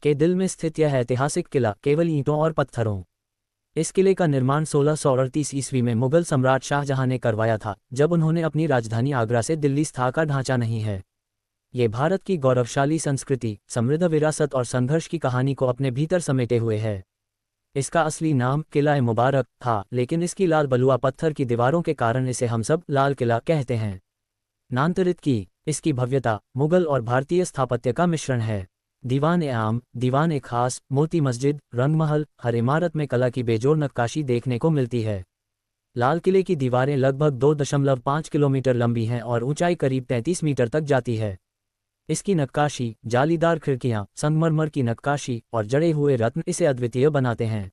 के दिल में स्थित यह ऐतिहासिक किला केवल ईंटों और पत्थरों। इस किले का निर्माण 1638 ईस्वी में मुगल सम्राट शाहजहां ने करवाया था, जब उन्होंने अपनी राजधानी आगरा से दिल्ली स्थान का ढांचा नहीं है। ये भारत की गौरवशाली संस्कृति, समृद्ध विरासत और संघर्ष की कहानी को अपने भीतर समेटे हुए है। इसका असली नाम किला मुबारक था, लेकिन इसकी लाल बलुआ पत्थर की दीवारों के कारण इसे हम सब लाल किला कहते हैं। नामांतरित की इसकी भव्यता मुगल और भारतीय स्थापत्य का मिश्रण है। दीवान ए आम, दीवान ए खास, मोती मस्जिद, रंगमहल, हर इमारत में कला की बेजोड़ नक्काशी देखने को मिलती है। लाल किले की दीवारें लगभग 2.5 किलोमीटर लंबी हैं और ऊंचाई करीब 33 मीटर तक जाती है। इसकी नक्काशी, जालीदार खिड़कियां, संगमरमर की नक्काशी और जड़े हुए रत्न इसे अद्वितीय बनाते हैं।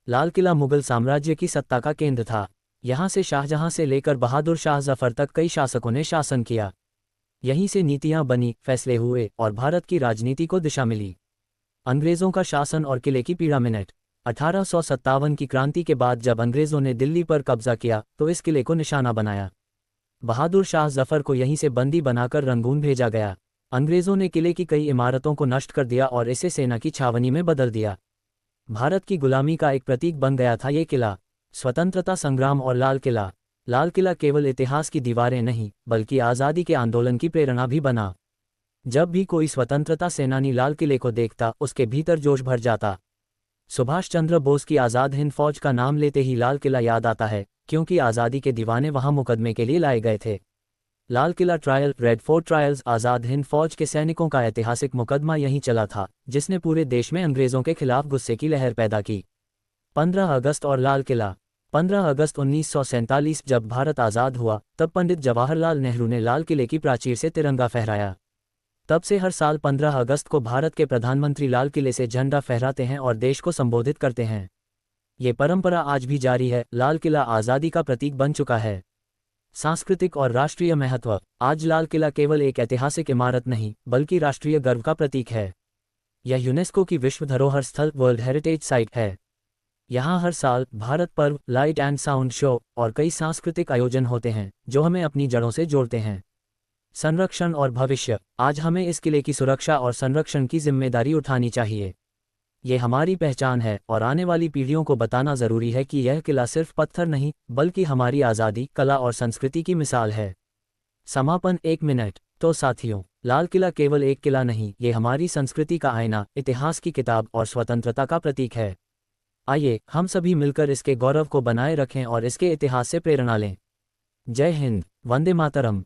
लाल किला मुगल साम्राज्य की सत्ता का केंद्र था। यहाँ से शाहजहां से लेकर बहादुर शाह जफर तक कई शासकों ने शासन किया। यहीं से नीतियां बनी, फैसले हुए और भारत की राजनीति को दिशा मिली। अंग्रेजों का शासन और किले की पीड़ा मिनट 1857 की क्रांति के बाद जब अंग्रेजों ने दिल्ली पर कब्जा किया तो इस किले को निशाना बनाया। बहादुर शाह जफर को यहीं से बंदी बनाकर रंगून भेजा गया। अंग्रेजों ने किले की कई इमारतों को नष्ट कर दिया और इसे सेना की छावनी में बदल दिया। भारत की गुलामी का एक प्रतीक बन गया था ये किला। स्वतंत्रता संग्राम और लाल किला। लाल किला केवल इतिहास की दीवारें नहीं, बल्कि आज़ादी के आंदोलन की प्रेरणा भी बना। जब भी कोई स्वतंत्रता सेनानी लाल किले को देखता, उसके भीतर जोश भर जाता। सुभाष चंद्र बोस की आज़ाद हिंद फौज का नाम लेते ही लाल किला याद आता है, क्योंकि आज़ादी के दीवाने वहां मुकदमे के लिए लाए गए थे। Lal Qila trial, red fort trials, Azad Hind फौज के सैनिकों का ऐतिहासिक मुकदमा यहीं चला था, जिसने पूरे देश में अंग्रेजों के खिलाफ गुस्से की लहर पैदा की। 15 अगस्त और लाल किला। 15 अगस्त 1947 जब भारत आज़ाद हुआ, तब पंडित जवाहरलाल नेहरू ने लाल किले की प्राचीर से तिरंगा फहराया। तब से हर साल 15 अगस्त को भारत के प्रधानमंत्री लाल किले से झंडा फहराते हैं और देश को संबोधित करते हैं। ये परंपरा आज भी जारी है। लाल किला आज़ादी का प्रतीक बन चुका है। सांस्कृतिक और राष्ट्रीय महत्व। आज लाल किला केवल एक ऐतिहासिक इमारत नहीं, बल्कि राष्ट्रीय गर्व का प्रतीक है। यह यूनेस्को की विश्व धरोहर स्थल वर्ल्ड हेरिटेज साइट है। यहाँ हर साल भारत पर्व, लाइट एंड साउंड शो और कई सांस्कृतिक आयोजन होते हैं, जो हमें अपनी जड़ों से जोड़ते हैं। संरक्षण और भविष्य। आज हमें इस किले की सुरक्षा और संरक्षण की जिम्मेदारी उठानी चाहिए। ये हमारी पहचान है और आने वाली पीढ़ियों को बताना जरूरी है कि यह किला सिर्फ पत्थर नहीं, बल्कि हमारी आज़ादी, कला और संस्कृति की मिसाल है। समापन 1 मिनट। तो साथियों, लाल किला केवल एक किला नहीं, ये हमारी संस्कृति का आईना, इतिहास की किताब और स्वतंत्रता का प्रतीक है। आइए हम सभी मिलकर इसके गौरव को बनाए रखें और इसके इतिहास से प्रेरणा लें। जय हिंद, वंदे मातरम।